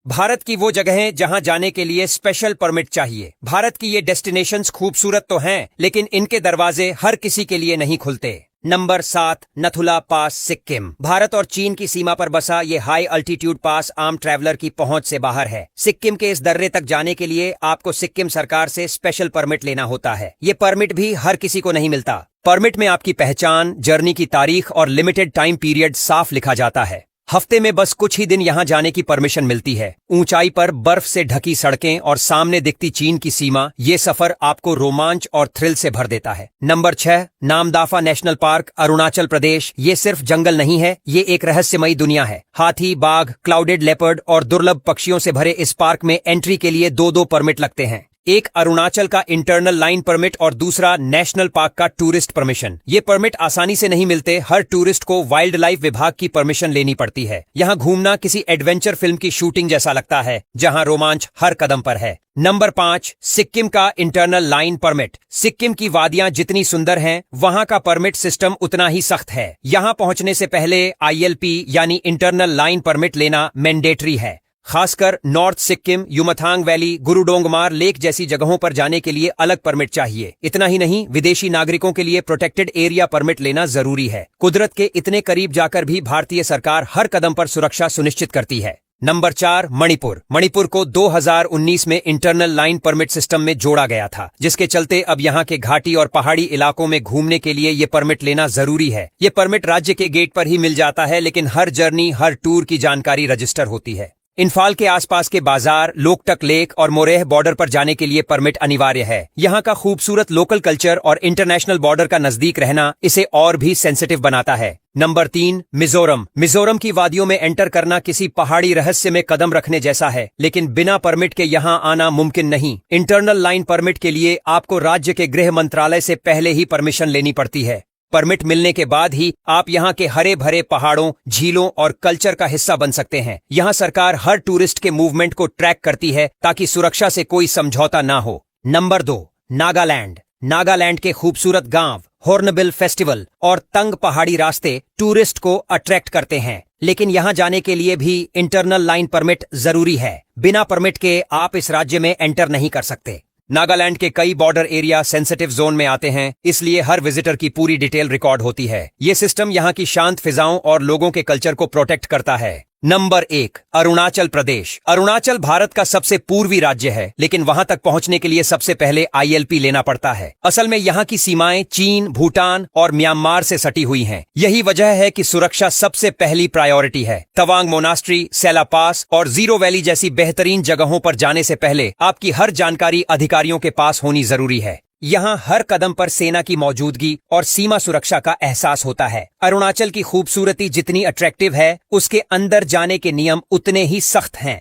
भारत की वो जगहें जहां जाने के लिए स्पेशल परमिट चाहिए। भारत की ये डेस्टिनेशंस खूबसूरत तो हैं, लेकिन इनके दरवाजे हर किसी के लिए नहीं खुलते। नंबर 7, नथुला पास, सिक्किम। भारत और चीन की सीमा पर बसा ये हाई अल्टीट्यूड पास आम ट्रैवलर की पहुंच से बाहर है। सिक्किम के इस दर्रे तक जाने के लिए आपको सिक्किम सरकार से स्पेशल परमिट लेना होता है। ये परमिट भी हर किसी को नहीं मिलता। परमिट में आपकी पहचान, जर्नी की तारीख और लिमिटेड टाइम पीरियड साफ लिखा जाता है। हफ्ते में बस कुछ ही दिन यहाँ जाने की परमिशन मिलती है। ऊंचाई पर बर्फ से ढकी सड़कें और सामने दिखती चीन की सीमा, ये सफर आपको रोमांच और थ्रिल से भर देता है। Number 6, Namdapha national park, Arunachal Pradesh. ये सिर्फ जंगल नहीं है, ये एक रहस्यमयी दुनिया है। हाथी, बाघ, क्लाउडेड लेपर्ड और दुर्लभ पक्षियों से भरे इस पार्क में एंट्री के लिए दो परमिट लगते हैं। एक अरुणाचल का इंटरनल लाइन परमिट और दूसरा नेशनल पार्क का टूरिस्ट परमिशन। ये परमिट आसानी से नहीं मिलते। हर टूरिस्ट को वाइल्ड लाइफ विभाग की परमिशन लेनी पड़ती है। यहाँ घूमना किसी एडवेंचर फिल्म की शूटिंग जैसा लगता है, जहाँ रोमांच हर कदम पर है। नंबर 5, सिक्किम का इंटरनल लाइन परमिट। सिक्किम की वादियां जितनी सुंदर हैं, वहां का परमिट सिस्टम उतना ही सख्त है। यहाँ पहुंचने से पहले ILP यानी इंटरनल लाइन परमिट लेना मैंडेटरी है। खासकर north Sikkim, Yumthang valley, Gurudongmar lake जैसी जगहों पर जाने के लिए अलग परमिट चाहिए। इतना ही नहीं, विदेशी नागरिकों के लिए प्रोटेक्टेड एरिया परमिट लेना जरूरी है। कुदरत के इतने करीब जाकर भी भारतीय सरकार हर कदम पर सुरक्षा सुनिश्चित करती है। नंबर 4, मणिपुर। मणिपुर को 2019 में इंटरनल लाइन परमिट सिस्टम में जोड़ा गया था, जिसके चलते अब यहाँ के घाटी और पहाड़ी इलाकों में घूमने के लिए ये परमिट लेना जरूरी है। ये परमिट राज्य के गेट पर ही मिल जाता है, लेकिन हर जर्नी, हर टूर की जानकारी रजिस्टर होती है। इम्फाल के आसपास के बाजार, लोकटक लेक और मोरेह बॉर्डर पर जाने के लिए परमिट अनिवार्य है। यहाँ का खूबसूरत लोकल कल्चर और इंटरनेशनल बॉर्डर का नजदीक रहना इसे और भी सेंसिटिव बनाता है। नंबर 3, मिजोरम। मिजोरम की वादियों में एंटर करना किसी पहाड़ी रहस्य में कदम रखने जैसा है, लेकिन बिना परमिट के यहाँ आना मुमकिन नहीं। इंटरनल लाइन परमिट के लिए आपको राज्य के गृह मंत्रालय से पहले ही परमिशन लेनी पड़ती है। परमिट मिलने के बाद ही आप यहाँ के हरे भरे पहाड़ों, झीलों और कल्चर का हिस्सा बन सकते हैं। यहाँ सरकार हर टूरिस्ट के मूवमेंट को ट्रैक करती है ताकि सुरक्षा से कोई समझौता ना हो। नंबर 2, नागालैंड। नागालैंड के खूबसूरत गांव, हॉर्नबिल फेस्टिवल और तंग पहाड़ी रास्ते टूरिस्ट को अट्रैक्ट करते हैं, लेकिन यहाँ जाने के लिए भी इंटरनल लाइन परमिट जरूरी है। बिना परमिट के आप इस राज्य में एंटर नहीं कर सकते। नागालैंड के कई बॉर्डर एरिया सेंसिटिव जोन में आते हैं, इसलिए हर विजिटर की पूरी डिटेल रिकॉर्ड होती है। ये सिस्टम यहाँ की शांत फिजाओं और लोगों के कल्चर को प्रोटेक्ट करता है। नंबर 1, अरुणाचल प्रदेश। अरुणाचल भारत का सबसे पूर्वी राज्य है, लेकिन वहां तक पहुंचने के लिए सबसे पहले ILP लेना पड़ता है। असल में यहाँ की सीमाएं चीन, भूटान और म्यांमार से सटी हुई हैं। यही वजह है कि सुरक्षा सबसे पहली प्रायोरिटी है। तवांग मोनास्ट्री, सेला पास और जीरो वैली जैसी बेहतरीन जगहों पर जाने से पहले आपकी हर जानकारी अधिकारियों के पास होनी जरूरी है। यहाँ हर कदम पर सेना की मौजूदगी और सीमा सुरक्षा का एहसास होता है। अरुणाचल की खूबसूरती जितनी अट्रैक्टिव है, उसके अंदर जाने के नियम उतने ही सख्त हैं।